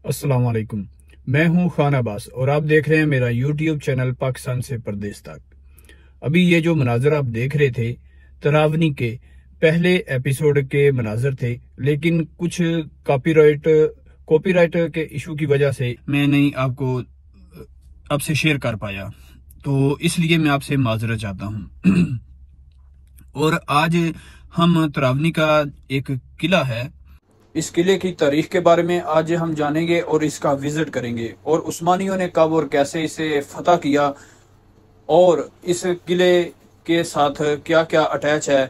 अस्सलाम वालेकुम। मैं हूं खान अब्बास और आप देख रहे हैं मेरा यूट्यूब चैनल पाकिस्तान से परदेश तक। अभी ये जो मनाजर आप देख रहे थे तरावनी के पहले एपिसोड के मनाजर थे, लेकिन कुछ कॉपीराइट के इशू की वजह से मैं नहीं आपसे शेयर कर पाया, तो इसलिए मैं आपसे माजरत चाहता हूं। और आज हम तरावनी का एक किला है, इस किले की तारीख के बारे में आज हम जानेंगे और इसका विजिट करेंगे और उस्मानियों ने कब और कैसे इसे फतह किया और इस किले के साथ क्या क्या अटैच है।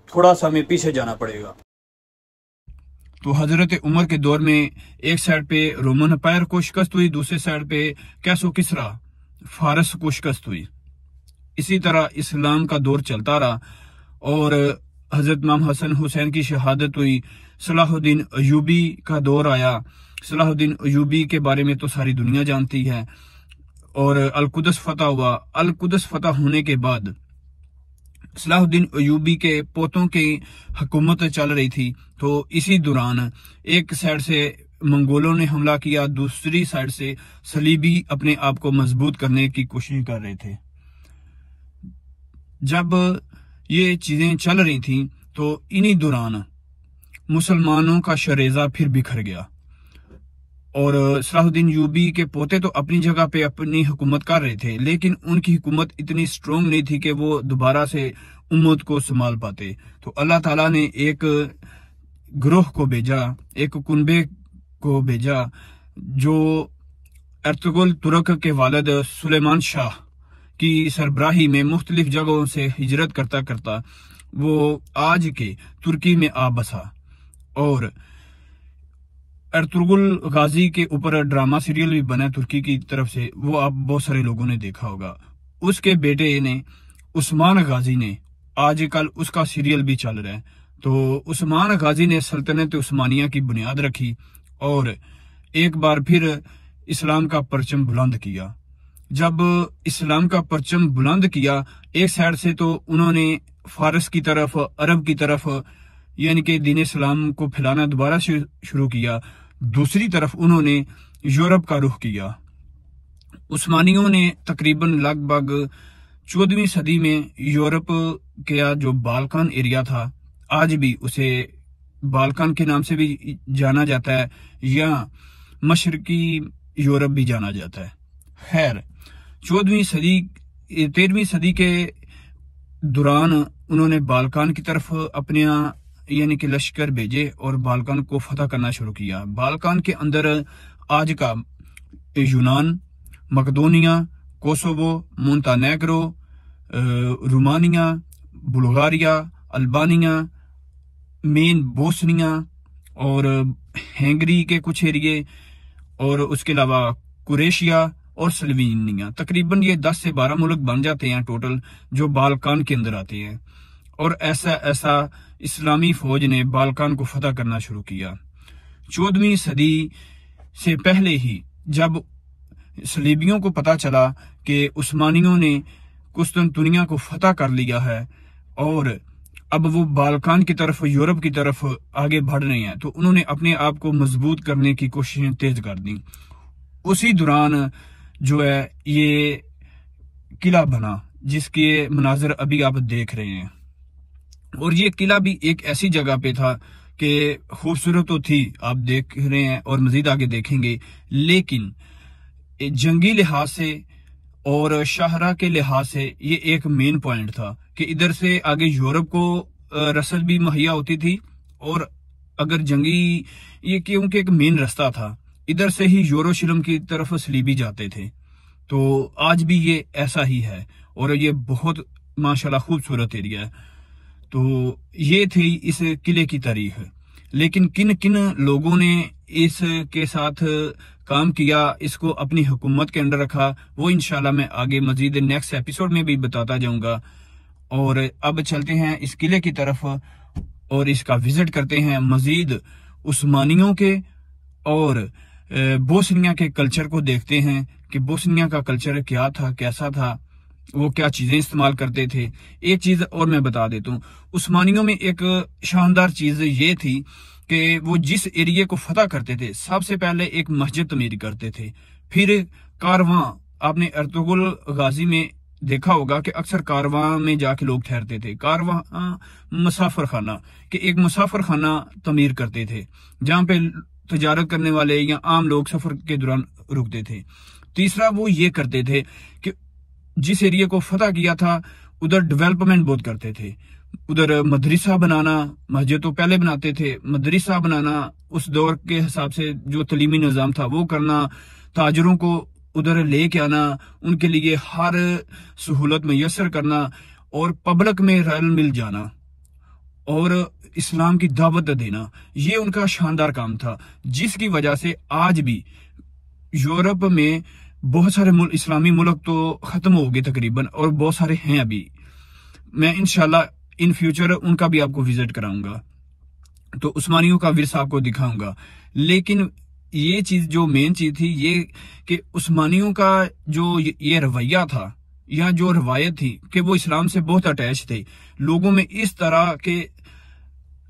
थोड़ा सा हमें पीछे जाना पड़ेगा। तो हजरत उमर के दौर में एक साइड पे रोमन अपायर को शिकस्त हुई, दूसरे साइड पे कैसो किसरा फारस को शिकस्त हुई। इसी तरह इस्लाम का दौर चलता रहा और हजरत इमाम हसन हुसैन की शहादत हुई। सलाहुद्दीन अयूबी का दौर आया। सलाहुद्दीन अयूबी के बारे में तो सारी दुनिया जानती है। और अलकुदस फतह हुआ। अलकुदस फतह होने के बाद सलाहुद्दीन अयूबी के पोतों की हुकूमत चल रही थी। तो इसी दौरान एक साइड से मंगोलों ने हमला किया, दूसरी साइड से सलीबी अपने आप को मजबूत करने की कोशिश कर रहे थे। जब ये चीजें चल रही थी तो इन्हीं दौरान मुसलमानों का शरेजा फिर बिखर गया और सलाहुद्दीन अयूबी के पोते तो अपनी जगह पे अपनी हुकूमत कर रहे थे, लेकिन उनकी हुकूमत इतनी स्ट्रोंग नहीं थी कि वो दोबारा से उम्मत को संभाल पाते। तो अल्लाह ताला ने एक ग्रोह को भेजा, एक कुनबे को भेजा, जो अर्तुगरुल तुर्क के वालिद सुलेमान शाह की सरबराही में मुख्तलिफ जगहों से हिजरत करता करता वो आज के तुर्की में आ बसा। और अर्तुगरुल गाजी के ऊपर ड्रामा सीरियल भी बना तुर्की की तरफ से, वो आप बहुत सारे लोगों ने देखा होगा। उसके बेटे ने उस्मान गाजी ने, आजकल उसका सीरियल भी चल रहा है। तो उस्मान गाजी ने सल्तनत उस्मानिया की बुनियाद रखी और एक बार फिर इस्लाम का परचम बुलंद किया। जब इस्लाम का परचम बुलंद किया, एक साइड से तो उन्होंने फारस की तरफ, अरब की तरफ, यानी कि दीन इस्लाम को फैलाना दोबारा शुरू किया। दूसरी तरफ उन्होंने यूरोप का रुख किया। उस्मानियों ने तकरीबन लगभग 14वीं सदी में यूरोप का जो बाल्कान एरिया था, आज भी उसे बाल्कान के नाम से भी जाना जाता है या मशरकी यूरोप भी जाना जाता है। खैर, 13वीं सदी के दौरान उन्होंने बाल्कान की तरफ अपने यानी कि लश्कर भेजे और बाल्कान को फतह करना शुरू किया। बाल्कान के अंदर आज का यूनान, मकदोनिया, Kosovo, Montenegro, Romania, Bulgaria, Albania, मेन बोस्निया और हंगरी के कुछ एरिए, और उसके अलावा क्रोएशिया और स्लोवेनिया, तकरीबन ये 10 से 12 मुल्क बन जाते हैं टोटल जो बाल्कान के अंदर आते हैं। और ऐसा इस्लामी फौज ने बाल्कान को फतह करना शुरू किया। 14वीं सदी से पहले ही जब सलीबियों को पता चला कि उस्मानियों ने कुस्तुनतुनिया को फतह कर लिया है और अब वो बाल्कान की तरफ, यूरोप की तरफ आगे बढ़ रहे हैं, तो उन्होंने अपने आप को मजबूत करने की कोशिशें तेज कर दी। उसी दौरान जो है ये किला बना जिसके मनाजर अभी आप देख रहे हैं। और ये किला भी एक ऐसी जगह पे था कि खूबसूरत तो थी, आप देख रहे हैं और मजीद आगे देखेंगे, लेकिन जंगी लिहाज से और शाहरा के लिहाज से ये एक मेन पॉइंट था कि इधर से आगे यूरोप को रसद भी मुहैया होती थी और अगर जंगी, ये क्योंकि एक मेन रास्ता था, इधर से ही यरूशलेम की तरफ सलीबी जाते थे। तो आज भी ये ऐसा ही है और ये बहुत माशाल्लाह खूबसूरत एरिया है। तो ये थी इस किले की तारीख। लेकिन किन किन लोगों ने इसके साथ काम किया, इसको अपनी हुकूमत के अंदर रखा, वो इंशाल्लाह मैं आगे मजीद नेक्स्ट एपिसोड में भी बताता जाऊंगा। और अब चलते हैं इस किले की तरफ और इसका विजिट करते हैं, मजीद उस्मानियों के और बोस्निया के कल्चर को देखते हैं कि बोस्निया का कल्चर क्या था, कैसा था, वो क्या चीजें इस्तेमाल करते थे। एक चीज और मैं बता देता हूँ, उस्मानियों में एक शानदार चीज ये थी कि वो जिस एरिया को फतह करते थे सबसे पहले एक मस्जिद तमीर करते थे, फिर कारवां, आपने अर्तुगरुल गाजी में देखा होगा कि अक्सर कारवां में जाके लोग ठहरते थे, कारवां मुसाफिर खाना, कि एक मुसाफिर खाना तमीर करते थे जहां पे तजारत करने वाले या आम लोग सफर के दौरान रुकते थे। तीसरा वो ये करते थे कि जिस एरिया को फतह किया था उधर डेवलपमेंट बहुत करते थे, उधर मदरसा बनाना, मस्जिद तो पहले बनाते थे, मदरसा बनाना, उस दौर के हिसाब से जो तलीमी निज़ाम था वो करना, ताजरों को उधर लेके आना, उनके लिए हर सहूलत मैसर करना और पब्लिक में रल मिल जाना और इस्लाम की दावत देना, ये उनका शानदार काम था, जिसकी वजह से आज भी यूरोप में बहुत सारे इस्लामी मुल्क तो खत्म हो गए तकरीबन, और बहुत सारे हैं अभी। मैं इंशाल्लाह इन फ्यूचर उनका भी आपको विजिट कराऊंगा, तो उस्मानियों का विरसा आपको दिखाऊंगा। लेकिन ये चीज जो मेन चीज थी ये कि उस्मानियों का जो ये रवैया था या जो रवायत थी कि वो इस्लाम से बहुत अटैच थे, लोगों में इस तरह के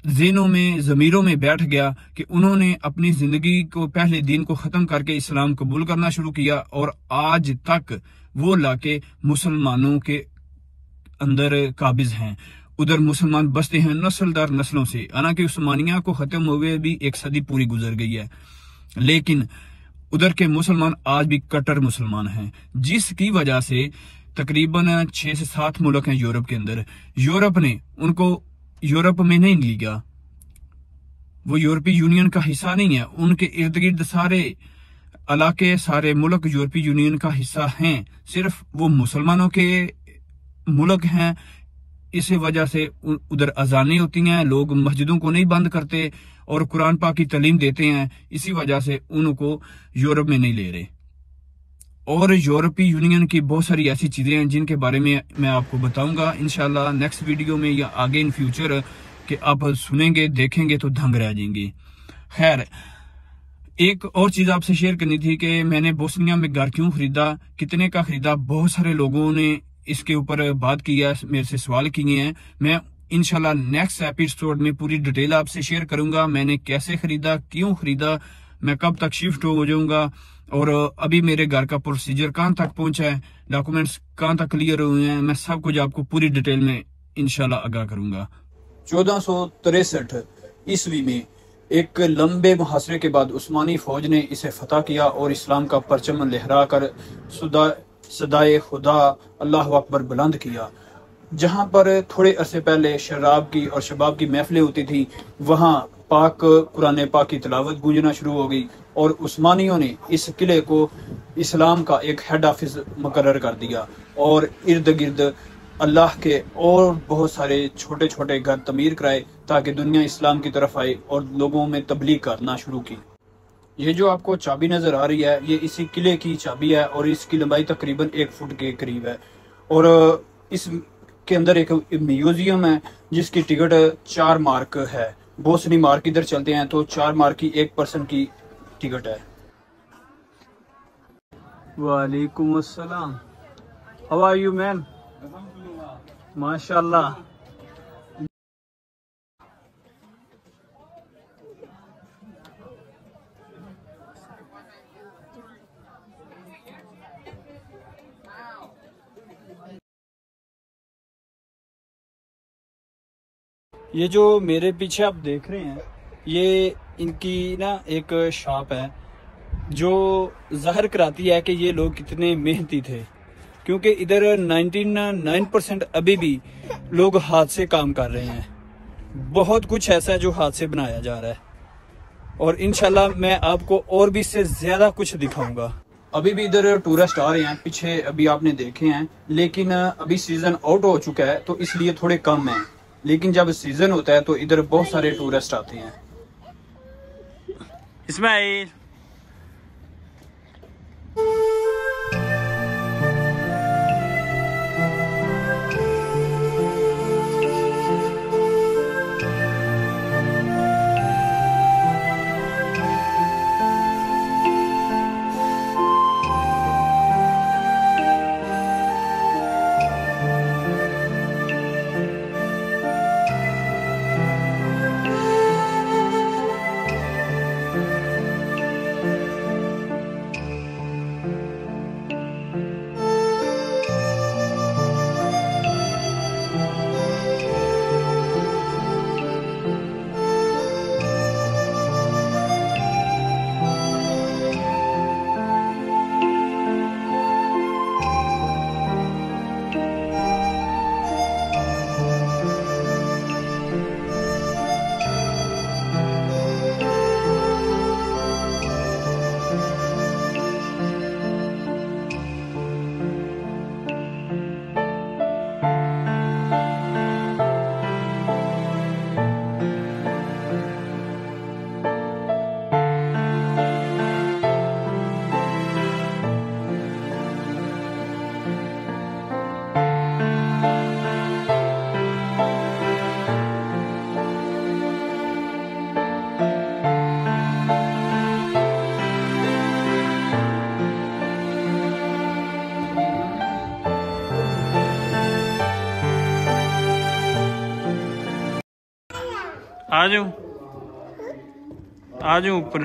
ज़हनों में, ज़मीरों में बैठ गया कि उन्होंने अपनी जिंदगी को, पहले दिन को खत्म करके इस्लाम कबूल करना शुरू किया और आज तक वो लाके मुसलमानों के अंदर काबिज हैं। उधर मुसलमान बसते हैं नस्ल दर नस्लों से, हालांकि उस्मानिया को खत्म हुए भी एक सदी पूरी गुजर गई है, लेकिन उधर के मुसलमान आज भी कट्टर मुसलमान हैं, जिसकी वजह से तकरीबन 6 से 7 मुल्क हैं यूरोप के अंदर। यूरोप ने उनको यूरोप में नहीं लिया, वो यूरोपीय यूनियन का हिस्सा नहीं है, उनके इर्द गिर्द सारे इलाके, सारे मुल्क यूरोपीय यूनियन का हिस्सा हैं, सिर्फ वो मुसलमानों के मुल्क हैं। इसी वजह से उधर अजानें होती हैं, लोग मस्जिदों को नहीं बंद करते और कुरान पाक की तालीम देते हैं, इसी वजह से उनको यूरोप में नहीं ले रहे। और यूरोपीय यूनियन की बहुत सारी ऐसी चीजें हैं जिनके बारे में मैं आपको बताऊंगा इंशाल्लाह नेक्स्ट वीडियो में या आगे इन फ्यूचर, कि आप सुनेंगे देखेंगे तो दंग रह जाएंगे। खैर, एक और चीज आपसे शेयर करनी थी कि मैंने बोस्निया में घर क्यों खरीदा, कितने का खरीदा, बहुत सारे लोगों ने इसके ऊपर बात की है, मेरे से सवाल किए हैं। मैं इंशाल्लाह नेक्स्ट एपिसोड में पूरी डिटेल आपसे शेयर करूंगा, मैंने कैसे खरीदा, क्यों खरीदा, मैं कब तक शिफ्ट हो जाऊंगा और अभी मेरे घर का प्रोसीजर कहां तक पहुंचा है, डॉक्यूमेंट्स कहां तक क्लियर हुए हैं, मैं सब कुछ आपको पूरी डिटेल में इंशाल्लाह आगाह करूंगा। 1463 ईस्वी में एक लंबे मुहासरे के बाद उस्मानी फौज ने इसे फतह किया और इस्लाम का परचम लहरा कर सदाए खुदा अल्लाह अकबर बुलंद किया। जहां पर थोड़े अरसे पहले शराब की और शबाब की महफिलें होती थी, वहां पाक कुरान पाक की तिलावत गूंजना शुरू हो गई और उस्मानियों ने इस किले को इस्लाम का एक हेड ऑफिस मुकर्रर कर दिया और इर्द गिर्द अल्लाह के और बहुत सारे छोटे छोटे घर तमीर कराए ताकि दुनिया इस्लाम की तरफ आए और लोगों में तबलीग करना शुरू की। ये जो आपको चाबी नजर आ रही है, ये इसी किले की चाबी है और इसकी लंबाई तकरीबन 1 फुट के करीब है और इसके अंदर एक म्यूजियम है जिसकी टिकट 4 मार्क है। बोस्नी मार्क इधर चलते हैं तो 4 मार्क की 1 पर्सन की टिकट है। वालेकुम अस्सलाम, हाउ आर यू मैन? माशाल्लाह। ये जो मेरे पीछे आप देख रहे हैं, ये इनकी ना एक शॉप है जो जाहिर कराती है कि ये लोग कितने मेहनती थे, क्योंकि इधर 99% अभी भी लोग हाथ से काम कर रहे हैं। बहुत कुछ ऐसा है जो हाथ से बनाया जा रहा है और इंशाल्लाह मैं आपको और भी इससे ज्यादा कुछ दिखाऊंगा। अभी भी इधर टूरिस्ट आ रहे हैं, पीछे अभी आपने देखे हैं, लेकिन अभी सीजन आउट हो चुका है तो इसलिए थोड़े कम है, लेकिन जब सीजन होता है तो इधर बहुत सारे टूरिस्ट आते हैं। इस्माइल, आ जाओ, आ जाओ ऊपर।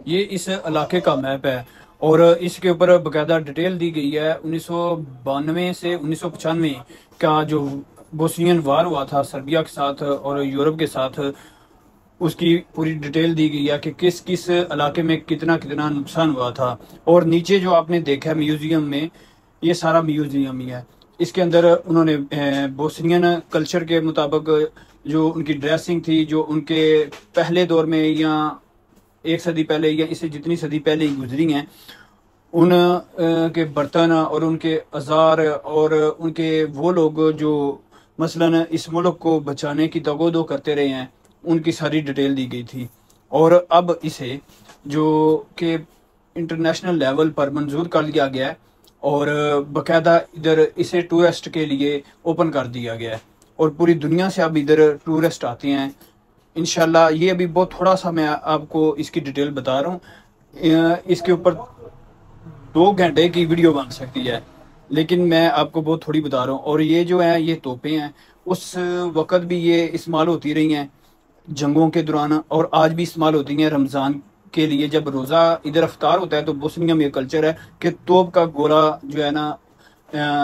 ये इस इलाके का मैप है और इसके ऊपर बकायदा डिटेल दी गई है। 1992 से 1995 का जो बोस्नियन वार हुआ था सर्बिया के साथ और यूरोप के साथ, उसकी पूरी डिटेल दी गई है कि किस किस इलाके में कितना कितना नुकसान हुआ था। और नीचे जो आपने देखा है म्यूजियम में, ये सारा म्यूजियम ही है। इसके अंदर उन्होंने बोस्नियन कल्चर के मुताबिक जो उनकी ड्रेसिंग थी, जो उनके पहले दौर में या एक सदी पहले या इससे जितनी सदी पहले ही गुजरी हैं, उन के बर्तन और उनके औजार और उनके वो लोग जो मसलन इस मुल्क को बचाने की तगोदो करते रहे हैं, उनकी सारी डिटेल दी गई थी। और अब इसे जो कि इंटरनेशनल लेवल पर मंजूर कर लिया गया है और बाकायदा इधर इसे टूरिस्ट के लिए ओपन कर दिया गया है और पूरी दुनिया से अब इधर टूरिस्ट आते हैं। इंशाल्लाह ये अभी बहुत थोड़ा सा मैं आपको इसकी डिटेल बता रहा हूँ। इसके ऊपर 2 घंटे की वीडियो बन सकती है, लेकिन मैं आपको बहुत थोड़ी बता रहा हूँ। और ये जो है ये तोपें हैं, उस वक़्त भी ये इस्तेमाल होती रही हैं जंगों के दौरान, और आज भी इस्तेमाल होती हैं रमज़ान के लिए। जब रोज़ा इधर अफ्तार होता है तो बोस्निया में कल्चर है कि तोप का गोला जो है ना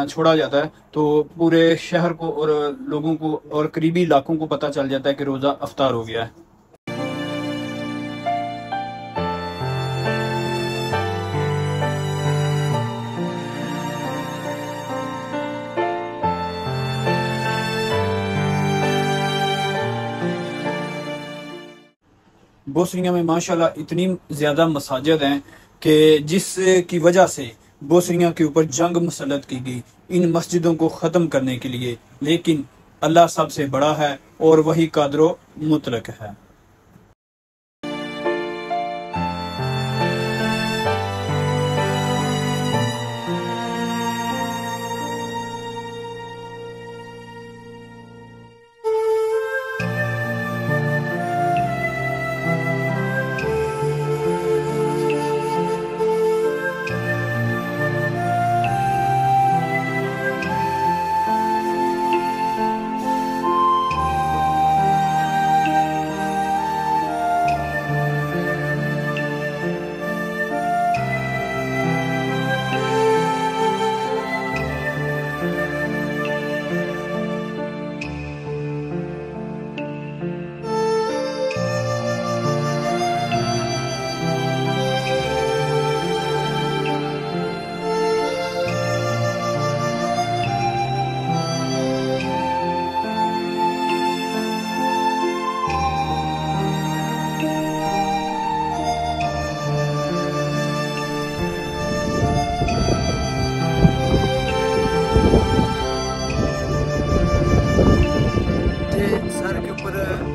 छोड़ा जाता है, तो पूरे शहर को और लोगों को और करीबी इलाकों को पता चल जाता है कि रोज़ा अफ्तार हो गया है। बोस्निया में माशाल्लाह इतनी ज़्यादा मसाजिद हैं कि जिसकी वजह से बोस्निया के ऊपर जंग मुसल्लत की गई इन मस्जिदों को ख़त्म करने के लिए। लेकिन अल्लाह सबसे बड़ा है और वही कादरो मुतलक है।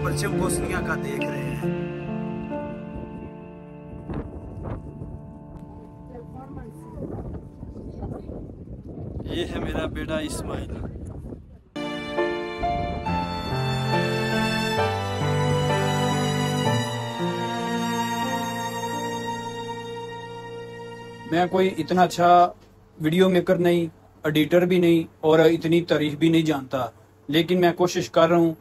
परचम बोस्निया का देख रहे हैं। ये है मेरा बेटा इस्माइल। मैं कोई इतना अच्छा वीडियो मेकर नहीं, एडिटर भी नहीं और इतनी तारीफ भी नहीं जानता, लेकिन मैं कोशिश कर रहा हूँ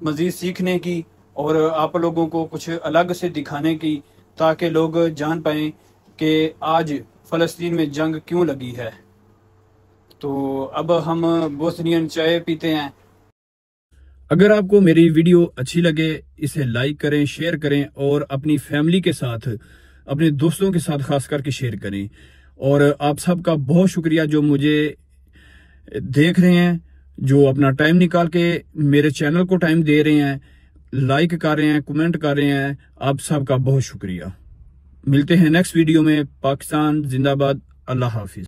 मज़ीद सीखने की और आप लोगों को कुछ अलग से दिखाने की, ताकि लोग जान पाएँ कि आज फ़लस्तीन में जंग क्यों लगी है। तो अब हम बोस्नियन चाय पीते हैं। अगर आपको मेरी वीडियो अच्छी लगे इसे लाइक करें, शेयर करें और अपनी फैमिली के साथ, अपने दोस्तों के साथ खास करके शेयर करें। और आप सबका बहुत शुक्रिया जो मुझे देख रहे हैं, जो अपना टाइम निकाल के मेरे चैनल को टाइम दे रहे हैं, लाइक कर रहे हैं, कमेंट कर रहे हैं। आप सबका बहुत शुक्रिया। मिलते हैं नेक्स्ट वीडियो में। पाकिस्तान जिंदाबाद। अल्लाह हाफिज।